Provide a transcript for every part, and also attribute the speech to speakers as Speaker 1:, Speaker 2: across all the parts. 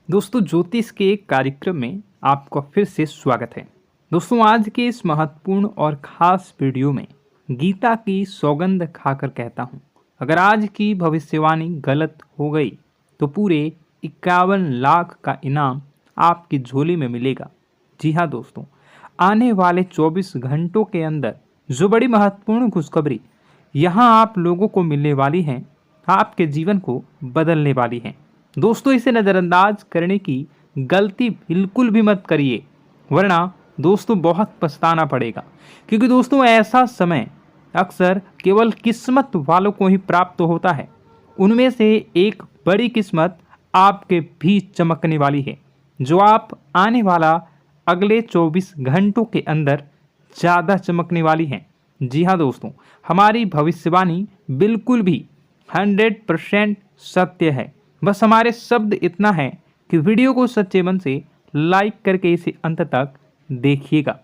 Speaker 1: दोस्तों ज्योतिष के एक कार्यक्रम में आपका फिर से स्वागत है। दोस्तों आज के इस महत्वपूर्ण और खास वीडियो में गीता की सौगंध खाकर कहता हूँ, अगर आज की भविष्यवाणी गलत हो गई तो पूरे 51 लाख का इनाम आपकी झोली में मिलेगा। जी हाँ दोस्तों, आने वाले 24 घंटों के अंदर जो बड़ी महत्वपूर्ण खुशखबरी यहाँ आप लोगों को मिलने वाली हैं, आपके जीवन को बदलने वाली हैं। दोस्तों इसे नज़रअंदाज करने की गलती बिल्कुल भी मत करिए, वरना दोस्तों बहुत पछताना पड़ेगा। क्योंकि दोस्तों ऐसा समय अक्सर केवल किस्मत वालों को ही प्राप्त होता है। उनमें से एक बड़ी किस्मत आपके भी चमकने वाली है, जो आप आने वाला अगले 24 घंटों के अंदर ज़्यादा चमकने वाली हैं। जी हाँ दोस्तों, हमारी भविष्यवाणी बिल्कुल भी 100% सत्य है। बस हमारे शब्द इतना है कि वीडियो को सच्चे मन से लाइक करके इसे अंत तक देखिएगा।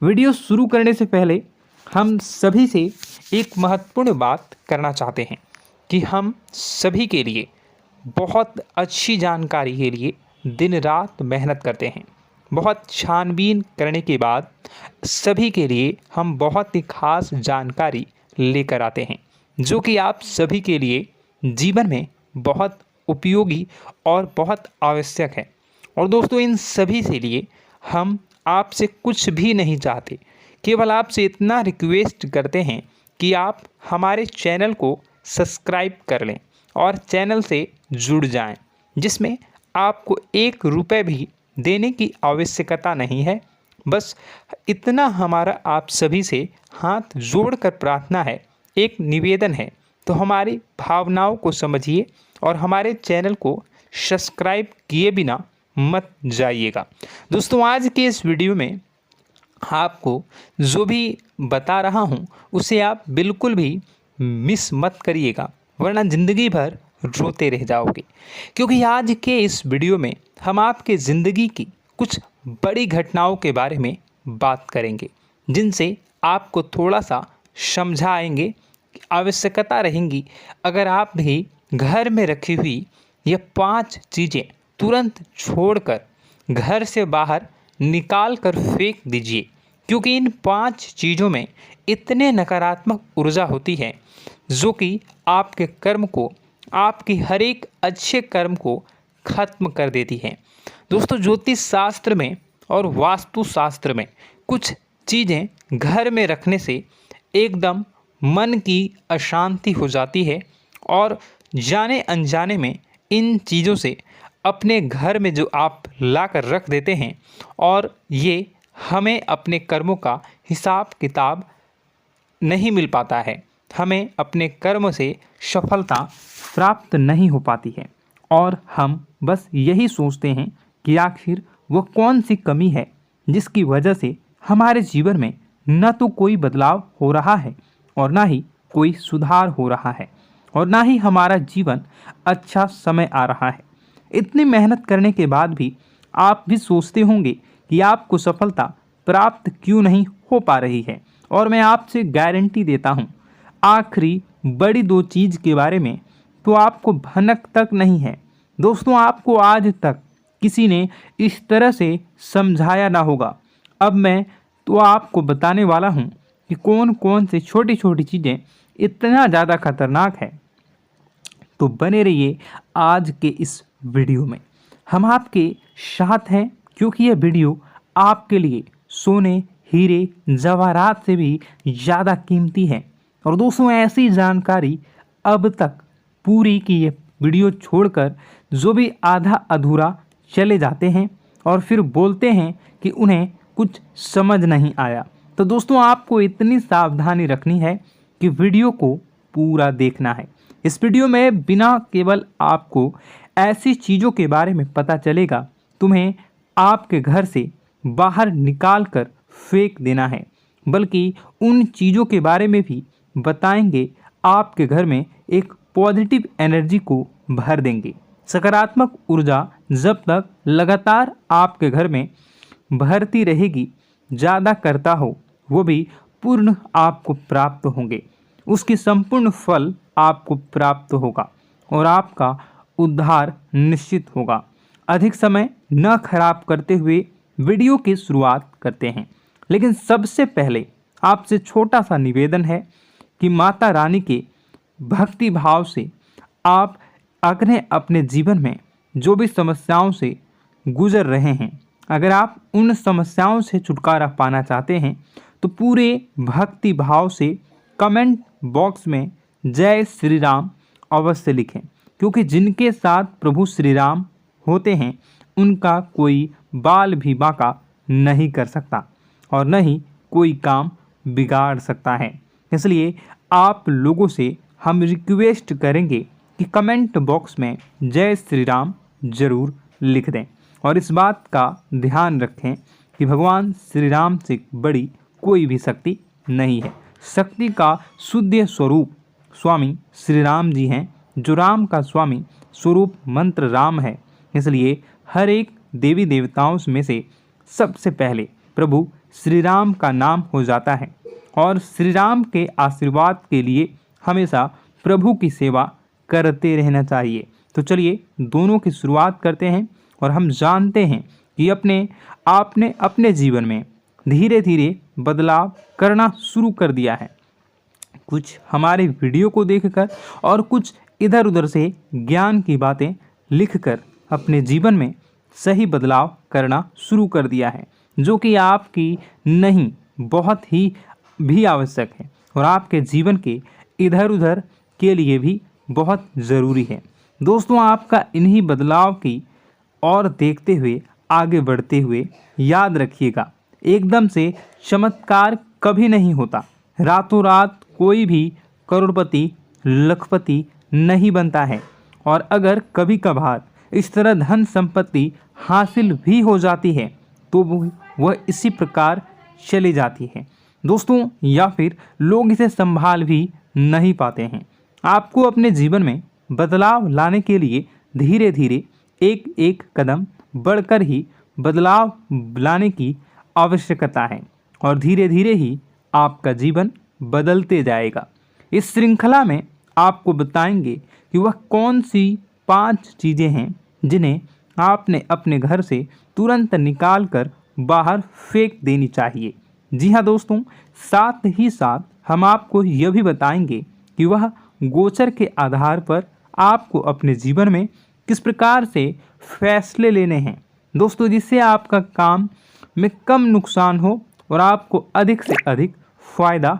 Speaker 1: वीडियो शुरू करने से पहले हम सभी से एक महत्वपूर्ण बात करना चाहते हैं कि हम सभी के लिए बहुत अच्छी जानकारी के लिए दिन रात मेहनत करते हैं। बहुत छानबीन करने के बाद सभी के लिए हम बहुत ही खास जानकारी लेकर आते हैं, जो कि आप सभी के लिए जीवन में बहुत उपयोगी और बहुत आवश्यक है। और दोस्तों इन सभी से लिए हम आपसे कुछ भी नहीं चाहते, केवल आपसे इतना रिक्वेस्ट करते हैं कि आप हमारे चैनल को सब्सक्राइब कर लें और चैनल से जुड़ जाएं, जिसमें आपको 1 रुपये भी देने की आवश्यकता नहीं है। बस इतना हमारा आप सभी से हाथ जोड़कर प्रार्थना है, एक निवेदन है, तो हमारी भावनाओं को समझिए और हमारे चैनल को सब्सक्राइब किए बिना मत जाइएगा। दोस्तों आज के इस वीडियो में आपको जो भी बता रहा हूँ उसे आप बिल्कुल भी मिस मत करिएगा, वरना ज़िंदगी भर रोते रह जाओगे। क्योंकि आज के इस वीडियो में हम आपके ज़िंदगी की कुछ बड़ी घटनाओं के बारे में बात करेंगे, जिनसे आपको थोड़ा सा समझाएंगे, आवश्यकता रहेंगी। अगर आप भी घर में रखी हुई ये 5 चीज़ें तुरंत छोड़कर घर से बाहर निकाल कर फेंक दीजिए, क्योंकि इन 5 चीज़ों में इतने नकारात्मक ऊर्जा होती है जो कि आपके कर्म को, आपकी हर एक अच्छे कर्म को खत्म कर देती है। दोस्तों ज्योतिष शास्त्र में और वास्तु शास्त्र में कुछ चीज़ें घर में रखने से एकदम मन की अशांति हो जाती है और जाने अनजाने में इन चीज़ों से अपने घर में जो आप ला कर रख देते हैं, और ये हमें अपने कर्मों का हिसाब किताब नहीं मिल पाता है, हमें अपने कर्म से सफलता प्राप्त नहीं हो पाती है। और हम बस यही सोचते हैं कि आखिर वो कौन सी कमी है जिसकी वजह से हमारे जीवन में न तो कोई बदलाव हो रहा है और ना ही कोई सुधार हो रहा है और ना ही हमारा जीवन अच्छा समय आ रहा है। इतनी मेहनत करने के बाद भी आप भी सोचते होंगे कि आपको सफलता प्राप्त क्यों नहीं हो पा रही है। और मैं आपसे गारंटी देता हूँ, आखिरी बड़ी 2 चीज़ के बारे में तो आपको भनक तक नहीं है। दोस्तों आपको आज तक किसी ने इस तरह से समझाया ना होगा। अब मैं तो आपको बताने वाला हूँ कि कौन कौन से छोटी छोटी चीज़ें इतना ज़्यादा खतरनाक है। तो बने रहिए आज के इस वीडियो में, हम आपके साथ हैं, क्योंकि यह वीडियो आपके लिए सोने, हीरे, जवाहरात से भी ज़्यादा कीमती है। और दोस्तों ऐसी जानकारी अब तक पूरी की ये वीडियो छोड़कर जो भी आधा अधूरा चले जाते हैं और फिर बोलते हैं कि उन्हें कुछ समझ नहीं आया, तो दोस्तों आपको इतनी सावधानी रखनी है कि वीडियो को पूरा देखना है। इस वीडियो में बिना केवल आपको ऐसी चीज़ों के बारे में पता चलेगा तुम्हें आपके घर से बाहर निकाल कर फेंक देना है, बल्कि उन चीज़ों के बारे में भी बताएंगे आपके घर में एक पॉजिटिव एनर्जी को भर देंगे। सकारात्मक ऊर्जा जब तक लगातार आपके घर में भरती रहेगी, ज़्यादा करता हो वो भी पूर्ण आपको प्राप्त होंगे, उसकी संपूर्ण फल आपको प्राप्त होगा और आपका उद्धार निश्चित होगा। अधिक समय न खराब करते हुए वीडियो की शुरुआत करते हैं। लेकिन सबसे पहले आपसे छोटा सा निवेदन है कि माता रानी के भक्ति भाव से आप अगर अपने जीवन में जो भी समस्याओं से गुजर रहे हैं, अगर आप उन समस्याओं से छुटकारा पाना चाहते हैं तो पूरे भक्ति भाव से कमेंट बॉक्स में जय श्री राम अवश्य लिखें, क्योंकि जिनके साथ प्रभु श्री राम होते हैं उनका कोई बाल भी बांका नहीं कर सकता और न ही कोई काम बिगाड़ सकता है। इसलिए आप लोगों से हम रिक्वेस्ट करेंगे कि कमेंट बॉक्स में जय श्री राम जरूर लिख दें और इस बात का ध्यान रखें कि भगवान श्री राम से बड़ी कोई भी शक्ति नहीं है। शक्ति का शुद्ध स्वरूप स्वामी श्री राम जी हैं, जो राम का स्वामी स्वरूप मंत्र राम है। इसलिए हर एक देवी देवताओं में से सबसे पहले प्रभु श्री राम का नाम हो जाता है और श्री राम के आशीर्वाद के लिए हमेशा प्रभु की सेवा करते रहना चाहिए। तो चलिए दोनों की शुरुआत करते हैं और हम जानते हैं कि आपने अपने जीवन में धीरे धीरे बदलाव करना शुरू कर दिया है। कुछ हमारे वीडियो को देखकर और कुछ इधर उधर से ज्ञान की बातें लिखकर अपने जीवन में सही बदलाव करना शुरू कर दिया है, जो कि आपकी नहीं बहुत ही भी आवश्यक है और आपके जीवन के इधर उधर के लिए भी बहुत ज़रूरी है। दोस्तों, आपका इन्हीं बदलाव की और देखते हुए आगे बढ़ते हुए याद रखिएगा, एकदम से चमत्कार कभी नहीं होता। रातों रात कोई भी करोड़पति लखपति नहीं बनता है और अगर कभी कभार इस तरह धन संपत्ति हासिल भी हो जाती है तो वह इसी प्रकार चली जाती है दोस्तों, या फिर लोग इसे संभाल भी नहीं पाते हैं। आपको अपने जीवन में बदलाव लाने के लिए धीरे धीरे एक एक कदम बढ़कर ही बदलाव लाने की आवश्यकता है और धीरे धीरे ही आपका जीवन बदलते जाएगा। इस श्रृंखला में आपको बताएंगे कि वह कौन सी 5 चीज़ें हैं जिन्हें आपने अपने घर से तुरंत निकाल कर बाहर फेंक देनी चाहिए। जी हाँ दोस्तों, साथ ही साथ हम आपको यह भी बताएंगे कि वह गोचर के आधार पर आपको अपने जीवन में किस प्रकार से फैसले लेने हैं दोस्तों, जिससे आपका काम में कम नुकसान हो और आपको अधिक से अधिक फायदा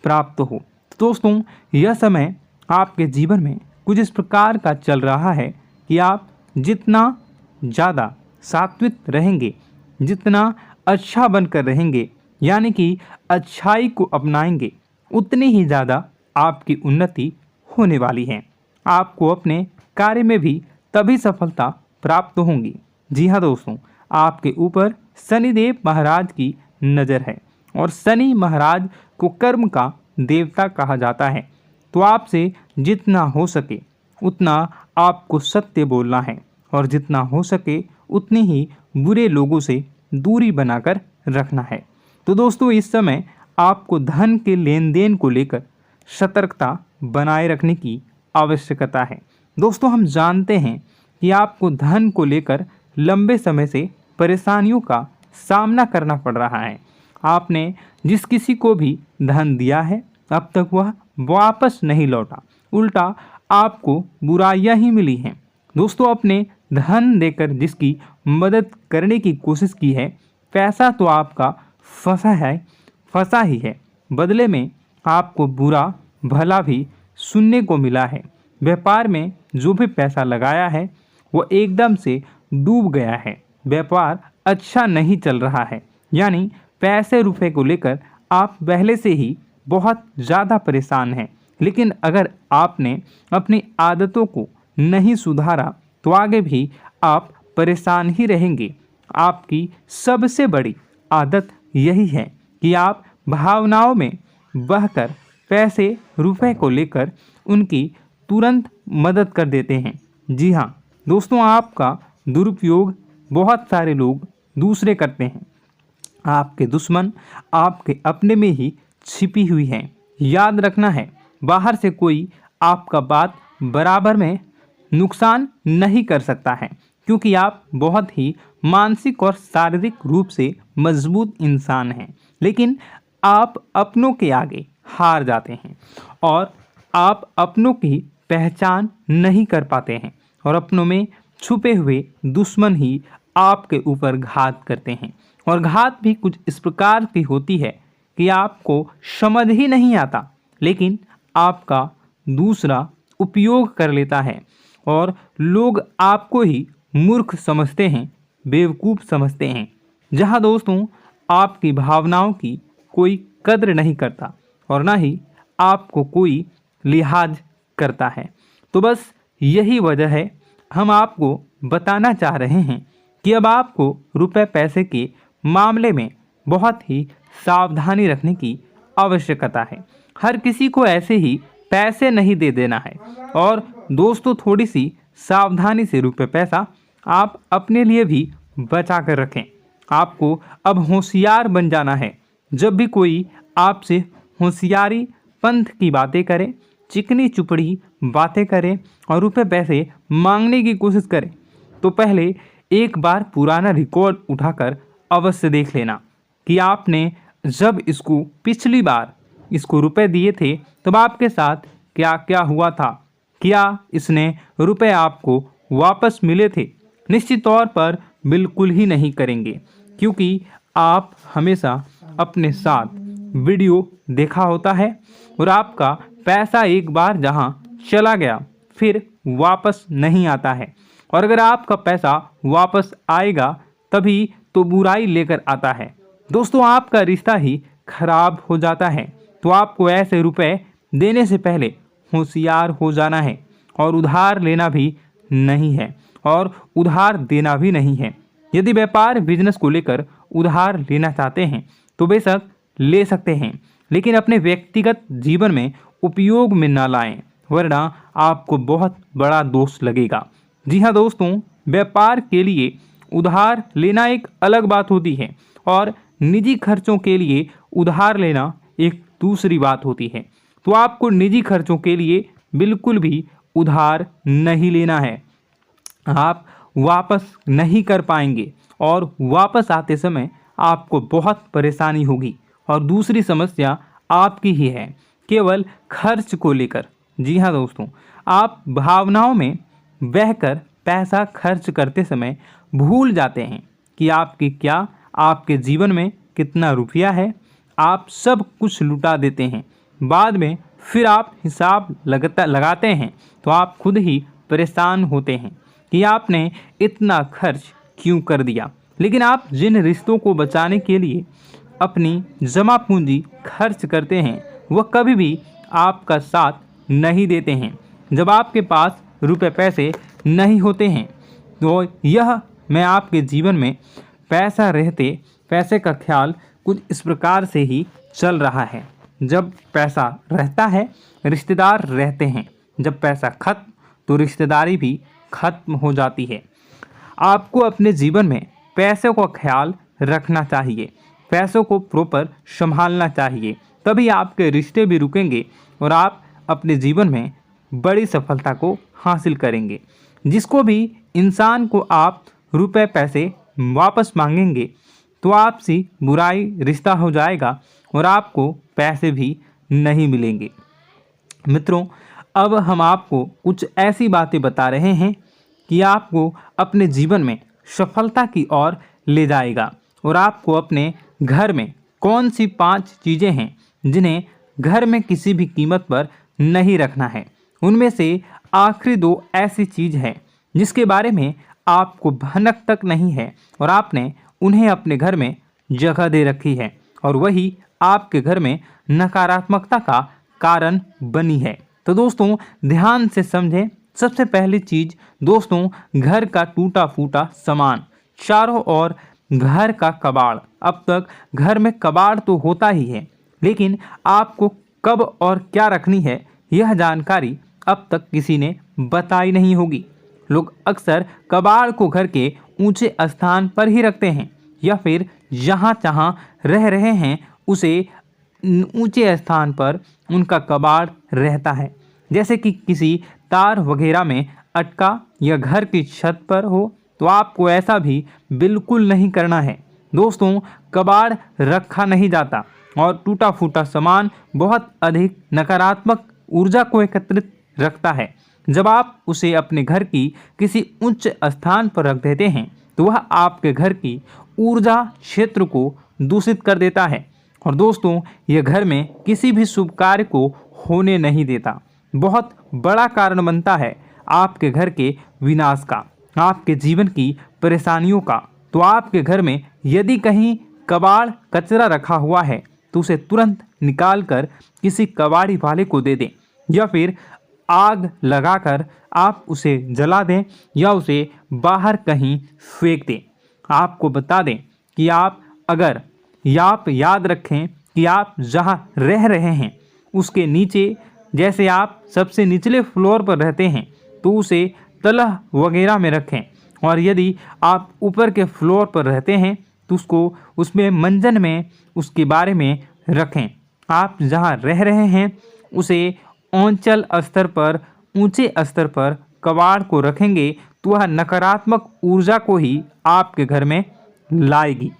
Speaker 1: प्राप्त हो। तो दोस्तों, यह समय आपके जीवन में कुछ इस प्रकार का चल रहा है कि आप जितना ज़्यादा सात्विक रहेंगे, जितना अच्छा बनकर रहेंगे, यानी कि अच्छाई को अपनाएंगे, उतनी ही ज़्यादा आपकी उन्नति होने वाली है। आपको अपने कार्य में भी तभी सफलता प्राप्त होंगी। जी हाँ दोस्तों, आपके ऊपर शनिदेव महाराज की नज़र है और शनि महाराज को कर्म का देवता कहा जाता है। तो आपसे जितना हो सके उतना आपको सत्य बोलना है और जितना हो सके उतनी ही बुरे लोगों से दूरी बनाकर रखना है। तो दोस्तों, इस समय आपको धन के लेन देन को लेकर सतर्कता बनाए रखने की आवश्यकता है। दोस्तों, हम जानते हैं कि आपको धन को लेकर लंबे समय से परेशानियों का सामना करना पड़ रहा है। आपने जिस किसी को भी धन दिया है अब तक वह वापस नहीं लौटा, उल्टा आपको बुराइयां ही मिली हैं। दोस्तों, अपने धन देकर जिसकी मदद करने की कोशिश की है, पैसा तो आपका फंसा ही है, बदले में आपको बुरा भला भी सुनने को मिला है। व्यापार में जो भी पैसा लगाया है वो एकदम से डूब गया है, व्यापार अच्छा नहीं चल रहा है, यानी पैसे रुपए को लेकर आप पहले से ही बहुत ज़्यादा परेशान हैं। लेकिन अगर आपने अपनी आदतों को नहीं सुधारा तो आगे भी आप परेशान ही रहेंगे। आपकी सबसे बड़ी आदत यही है कि आप भावनाओं में बहकर पैसे रुपए को लेकर उनकी तुरंत मदद कर देते हैं। जी हाँ दोस्तों, आपका दुरुपयोग बहुत सारे लोग दूसरे करते हैं। आपके दुश्मन आपके अपने में ही छिपी हुई हैं। याद रखना है, बाहर से कोई आपका बात बराबर में नुकसान नहीं कर सकता है, क्योंकि आप बहुत ही मानसिक और शारीरिक रूप से मजबूत इंसान हैं, लेकिन आप अपनों के आगे हार जाते हैं और आप अपनों की पहचान नहीं कर पाते हैं और अपनों में छुपे हुए दुश्मन ही आपके ऊपर घात करते हैं। और घात भी कुछ इस प्रकार की होती है कि आपको समझ ही नहीं आता, लेकिन आपका दूसरा उपयोग कर लेता है और लोग आपको ही मूर्ख समझते हैं, बेवकूफ़ समझते हैं। जहाँ दोस्तों आपकी भावनाओं की कोई कद्र नहीं करता और ना ही आपको कोई लिहाज करता है। तो बस यही वजह है, हम आपको बताना चाह रहे हैं कि अब आपको रुपए पैसे के मामले में बहुत ही सावधानी रखने की आवश्यकता है। हर किसी को ऐसे ही पैसे नहीं दे देना है और दोस्तों थोड़ी सी सावधानी से रुपए पैसा आप अपने लिए भी बचा कर रखें। आपको अब होशियार बन जाना है। जब भी कोई आपसे होशियारी पंथ की बातें करे, चिकनी चुपड़ी बातें करे और रुपए पैसे मांगने की कोशिश करे, तो पहले एक बार पुराना रिकॉर्ड उठाकर अवश्य देख लेना कि आपने जब इसको पिछली बार इसको रुपए दिए थे तब आपके साथ क्या क्या हुआ था, क्या इसने रुपए आपको वापस मिले थे। निश्चित तौर पर बिल्कुल ही नहीं करेंगे, क्योंकि आप हमेशा अपने साथ वीडियो देखा होता है और आपका पैसा एक बार जहां चला गया फिर वापस नहीं आता है। और अगर आपका पैसा वापस आएगा तभी तो बुराई लेकर आता है। दोस्तों आपका रिश्ता ही खराब हो जाता है। तो आपको ऐसे रुपए देने से पहले होशियार हो जाना है और उधार लेना भी नहीं है और उधार देना भी नहीं है। यदि व्यापार बिजनेस को लेकर उधार लेना चाहते हैं तो बेशक ले सकते हैं, लेकिन अपने व्यक्तिगत जीवन में उपयोग में ना लाएं, वरना आपको बहुत बड़ा दोष लगेगा। जी हाँ दोस्तों, व्यापार के लिए उधार लेना एक अलग बात होती है और निजी खर्चों के लिए उधार लेना एक दूसरी बात होती है। तो आपको निजी खर्चों के लिए बिल्कुल भी उधार नहीं लेना है। आप वापस नहीं कर पाएंगे और वापस आते समय आपको बहुत परेशानी होगी। और दूसरी समस्या आपकी ही है, केवल खर्च को लेकर। जी हाँ दोस्तों, आप भावनाओं में बहकर पैसा खर्च करते समय भूल जाते हैं कि आपके जीवन में कितना रुपया है। आप सब कुछ लुटा देते हैं, बाद में फिर आप हिसाब लगाते हैं तो आप खुद ही परेशान होते हैं कि आपने इतना खर्च क्यों कर दिया। लेकिन आप जिन रिश्तों को बचाने के लिए अपनी जमा पूंजी खर्च करते हैं वह कभी भी आपका साथ नहीं देते हैं। जब आपके पास रुपए पैसे नहीं होते हैं तो यह मैं आपके जीवन में पैसे का ख्याल कुछ इस प्रकार से ही चल रहा है। जब पैसा रहता है रिश्तेदार रहते हैं, जब पैसा खत्म तो रिश्तेदारी भी खत्म हो जाती है। आपको अपने जीवन में पैसों का ख्याल रखना चाहिए, पैसों को प्रॉपर संभालना चाहिए, तभी आपके रिश्ते भी रुकेंगे और आप अपने जीवन में बड़ी सफलता को हासिल करेंगे। जिसको भी इंसान को आप रुपए पैसे वापस मांगेंगे तो आपसी बुराई रिश्ता हो जाएगा और आपको पैसे भी नहीं मिलेंगे। मित्रों, अब हम आपको कुछ ऐसी बातें बता रहे हैं कि आपको अपने जीवन में सफलता की ओर ले जाएगा। और आपको अपने घर में कौन सी 5 चीज़ें हैं जिन्हें घर में किसी भी कीमत पर नहीं रखना है। उनमें से आखिरी 2 ऐसी चीज़ है जिसके बारे में आपको भनक तक नहीं है और आपने उन्हें अपने घर में जगह दे रखी है और वही आपके घर में नकारात्मकता का कारण बनी है। तो दोस्तों ध्यान से समझें। सबसे पहली चीज़ दोस्तों, घर का टूटा फूटा सामान, चारों ओर घर का कबाड़। अब तक घर में कबाड़ तो होता ही है, लेकिन आपको कब और क्या रखनी है यह जानकारी अब तक किसी ने बताई नहीं होगी। लोग अक्सर कबाड़ को घर के ऊंचे स्थान पर ही रखते हैं या फिर जहाँ जहाँ रह रहे हैं उसे ऊंचे स्थान पर उनका कबाड़ रहता है, जैसे कि किसी तार वगैरह में अटका या घर की छत पर हो तो आपको ऐसा भी बिल्कुल नहीं करना है। दोस्तों, कबाड़ रखा नहीं जाता और टूटा फूटा सामान बहुत अधिक नकारात्मक ऊर्जा को एकत्रित रखता है। जब आप उसे अपने घर की किसी उच्च स्थान पर रख देते हैं तो वह आपके घर की ऊर्जा क्षेत्र को दूषित कर देता है और दोस्तों, यह घर में किसी भी शुभ कार्य को होने नहीं देता। बहुत बड़ा कारण बनता है आपके घर के विनाश का, आपके जीवन की परेशानियों का। तो आपके घर में यदि कहीं कबाड़ कचरा रखा हुआ है तो उसे तुरंत निकाल कर किसी कबाड़ी वाले को दे दें या फिर आग लगाकर आप उसे जला दें या उसे बाहर कहीं फेंक दें। आपको बता दें कि आप याद रखें कि आप जहां रह रहे हैं उसके नीचे, जैसे आप सबसे निचले फ्लोर पर रहते हैं तो उसे तलह वगैरह में रखें और यदि आप ऊपर के फ्लोर पर रहते हैं तो उसको उसमें मंजन में उसके बारे में रखें। आप जहां रह रहे हैं उसे औंचल स्तर पर, ऊंचे स्तर पर कबाड़ को रखेंगे तो वह नकारात्मक ऊर्जा को ही आपके घर में लाएगी।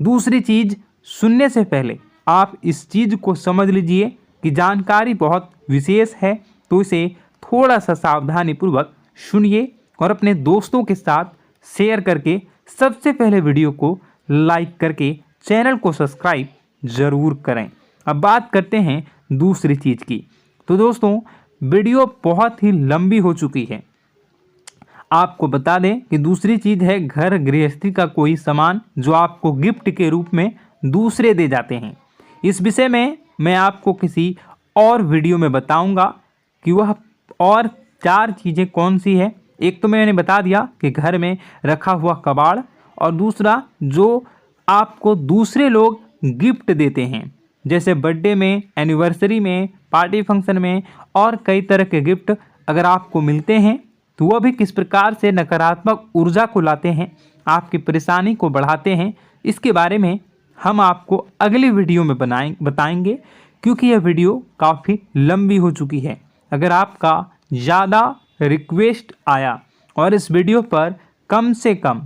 Speaker 1: दूसरी चीज़, सुनने से पहले आप इस चीज़ को समझ लीजिए कि जानकारी बहुत विशेष है, तो इसे थोड़ा सा सावधानीपूर्वक सुनिए और अपने दोस्तों के साथ शेयर करके सबसे पहले वीडियो को लाइक करके चैनल को सब्सक्राइब ज़रूर करें। अब बात करते हैं दूसरी चीज़ की। तो दोस्तों, वीडियो बहुत ही लंबी हो चुकी है। आपको बता दें कि दूसरी चीज़ है घर गृहस्थी का कोई सामान जो आपको गिफ्ट के रूप में दूसरे दे जाते हैं। इस विषय में मैं आपको किसी और वीडियो में बताऊंगा कि वह और 4 चीज़ें कौन सी है। एक तो मैंने बता दिया कि घर में रखा हुआ कबाड़, और दूसरा जो आपको दूसरे लोग गिफ्ट देते हैं, जैसे बर्थडे में, एनिवर्सरी में, पार्टी फंक्शन में और कई तरह के गिफ्ट अगर आपको मिलते हैं तो वह भी किस प्रकार से नकारात्मक ऊर्जा को लाते हैं, आपकी परेशानी को बढ़ाते हैं। इसके बारे में हम आपको अगली वीडियो में बताएंगे, क्योंकि यह वीडियो काफ़ी लंबी हो चुकी है। अगर आपका ज़्यादा रिक्वेस्ट आया और इस वीडियो पर कम से कम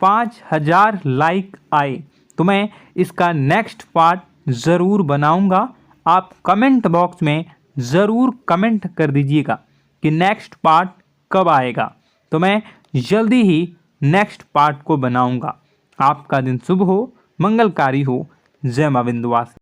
Speaker 1: 5000 लाइक आए तो मैं इसका नेक्स्ट पार्ट ज़रूर बनाऊंगा। आप कमेंट बॉक्स में ज़रूर कमेंट कर दीजिएगा कि नेक्स्ट पार्ट कब आएगा, तो मैं जल्दी ही नेक्स्ट पार्ट को बनाऊंगा। आपका दिन शुभ हो, मंगलकारी हो। जय मां विंध्यवासिनी।